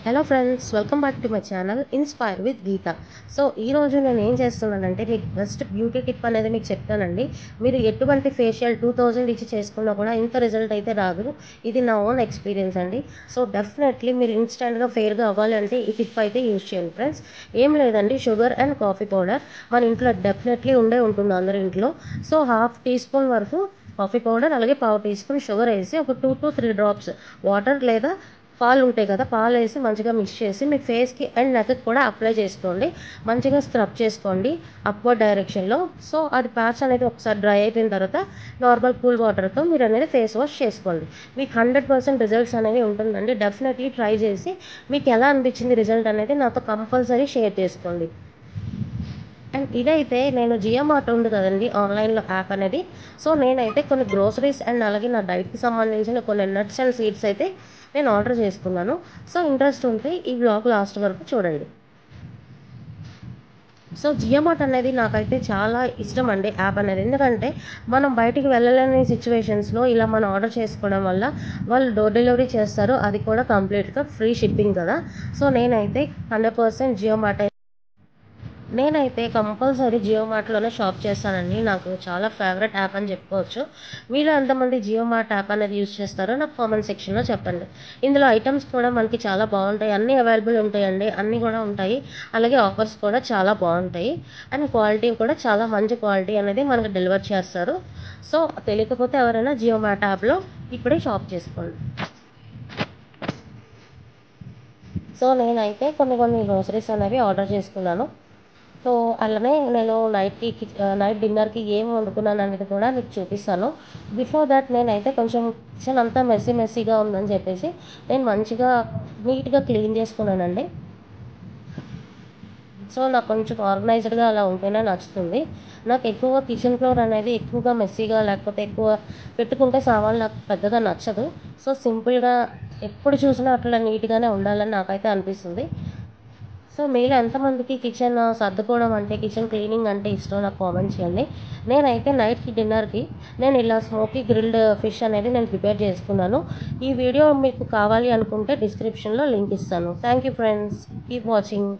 Hello friends, welcome back to my channel inspire with Geetha. So ఈరోజు నేను ఏం చేస్తున్నానంటే మీకు బెస్ట్ బ్యూటీ టిప్ అనేది మీకు చెప్తానండి. మీరు ఎటువంటి ఫేషియల్ 2000 ఇచ్చి చేసుకున్నా కూడా ఇంత రిజల్ట్ అయితే రాదు. ఇది నా ఓన్ ఎక్స్పీరియన్స్ అండి. సో డెఫినెట్లీ మీరు ఇన్స్టెంట్గా ఫెయిర్గా అవ్వాలి అంటే ఈ టిప్ అయితే యూజ్ చేయండి ఫ్రెండ్స్. ఏం లేదండి, షుగర్ అండ్ కాఫీ పౌడర్ మన ఇంట్లో డెఫినెట్లీ ఉంటుంది అందరి ఇంట్లో. సో హాఫ్ టీ స్పూన్ వరకు కాఫీ పౌడర్, అలాగే పావు టీ స్పూన్ షుగర్ వేసి ఒక 2 to 3 డ్రాప్స్ వాటర్ లేదా పాలు ఉంటాయి కదా, పాలు వేసి మంచిగా మిక్స్ చేసి మీ ఫేస్కి అండ్ నెక్కి కూడా అప్లై చేసుకోండి. మంచిగా స్క్రబ్ చేసుకోండి అప్వర్డ్ డైరెక్షన్లో. సో అది ప్యాచ్ అనేది ఒకసారి డ్రై అయిపోయిన తర్వాత నార్మల్ కూల్ వాటర్తో మీరు అనేది ఫేస్ వాష్ చేసుకోండి. మీకు 100% రిజల్ట్స్ అనేవి ఉంటుందండి. డెఫినెట్లీ ట్రై చేసి మీకు ఎలా అనిపించింది రిజల్ట్ అనేది నాతో కంపల్సరీ షేర్ చేసుకోండి. అండ్ ఇదైతే నేను జియో మార్ట్ ఉంది కదండి, ఆన్లైన్లో యాప్ అనేది. సో నేనైతే కొన్ని గ్రోసరీస్ అండ్ అలాగే నా డైట్కి సంబంధించిన కొన్ని నట్స్ అండ్ సీడ్స్ అయితే నేను ఆర్డర్ చేసుకున్నాను. సో ఇంట్రెస్ట్ ఉంటే ఈ బ్లాగ్ లాస్ట్ వరకు చూడండి. సో జియో మార్ట్ అనేది నాకైతే చాలా ఇష్టం అండి యాప్ అనేది. ఎందుకంటే మనం బయటికి వెళ్ళలేని సిచ్యువేషన్స్లో ఇలా మనం ఆర్డర్ చేసుకోవడం వల్ల వాళ్ళు డోర్ డెలివరీ చేస్తారు, అది కూడా కంప్లీట్గా ఫ్రీ షిప్పింగ్ కదా. సో నేనైతే 100% జియో మార్ట్ నేనైతే కంపల్సరీ జియో మార్ట్లోనే షాప్ చేస్తానండి. నాకు చాలా ఫేవరెట్ యాప్ అని చెప్పుకోవచ్చు. మీలో ఎంతమంది జియో మార్ట్ యాప్ అనేది యూజ్ చేస్తారో నాకు కామెంట్ సెక్షన్లో చెప్పండి. ఇందులో ఐటమ్స్ కూడా మనకి చాలా బాగుంటాయి, అన్నీ అవైలబుల్ ఉంటాయండి, అన్నీ కూడా ఉంటాయి. అలాగే ఆఫర్స్ కూడా చాలా బాగుంటాయి అండ్ క్వాలిటీ కూడా చాలా మంచి క్వాలిటీ అనేది మనకు డెలివర్ చేస్తారు. సో తెలియకపోతే ఎవరైనా జియో మార్ట్ యాప్లో ఇప్పుడే షాప్ చేసుకోండి. సో నేనైతే కొన్ని గ్రోసరీస్ అనేవి ఆర్డర్ చేసుకున్నాను. సో అలానే నేను నైట్ డిన్నర్కి ఏం వండుకున్నాను అనేది కూడా మీకు చూపిస్తాను. బిఫోర్ దట్ నేనైతే కొంచెం కిచెన్ అంతా మెస్సీగా ఉందని చెప్పేసి నేను మంచిగా నీట్గా క్లీన్ చేసుకున్నానండి. సో నాకు కొంచెం ఆర్గనైజ్డ్గా అలా ఉంటేనే నచ్చుతుంది. నాకు ఎక్కువ కిచెన్ ఫ్లోర్ అనేది ఎక్కువగా మెస్సీగా లేకపోతే ఎక్కువ పెట్టుకుంటే సామాన్లు నాకు పెద్దగా నచ్చదు. సో సింపుల్గా ఎప్పుడు చూసినా అట్లా నీట్గానే ఉండాలని నాకైతే అనిపిస్తుంది. సో మీలో ఎంతమందికి కిచెన్ సర్దుకోవడం అంటే, కిచెన్ క్లీనింగ్ అంటే ఇష్టం నాకు కామెంట్ చేయండి. నేనైతే నైట్కి డిన్నర్కి నేను ఇలా స్మోకీ గ్రిల్డ్ ఫిష్ అనేది నేను ప్రిపేర్ చేసుకున్నాను. ఈ వీడియో మీకు కావాలి అనుకుంటే డిస్క్రిప్షన్లో లింక్ ఇస్తాను. Thank you friends, keep watching.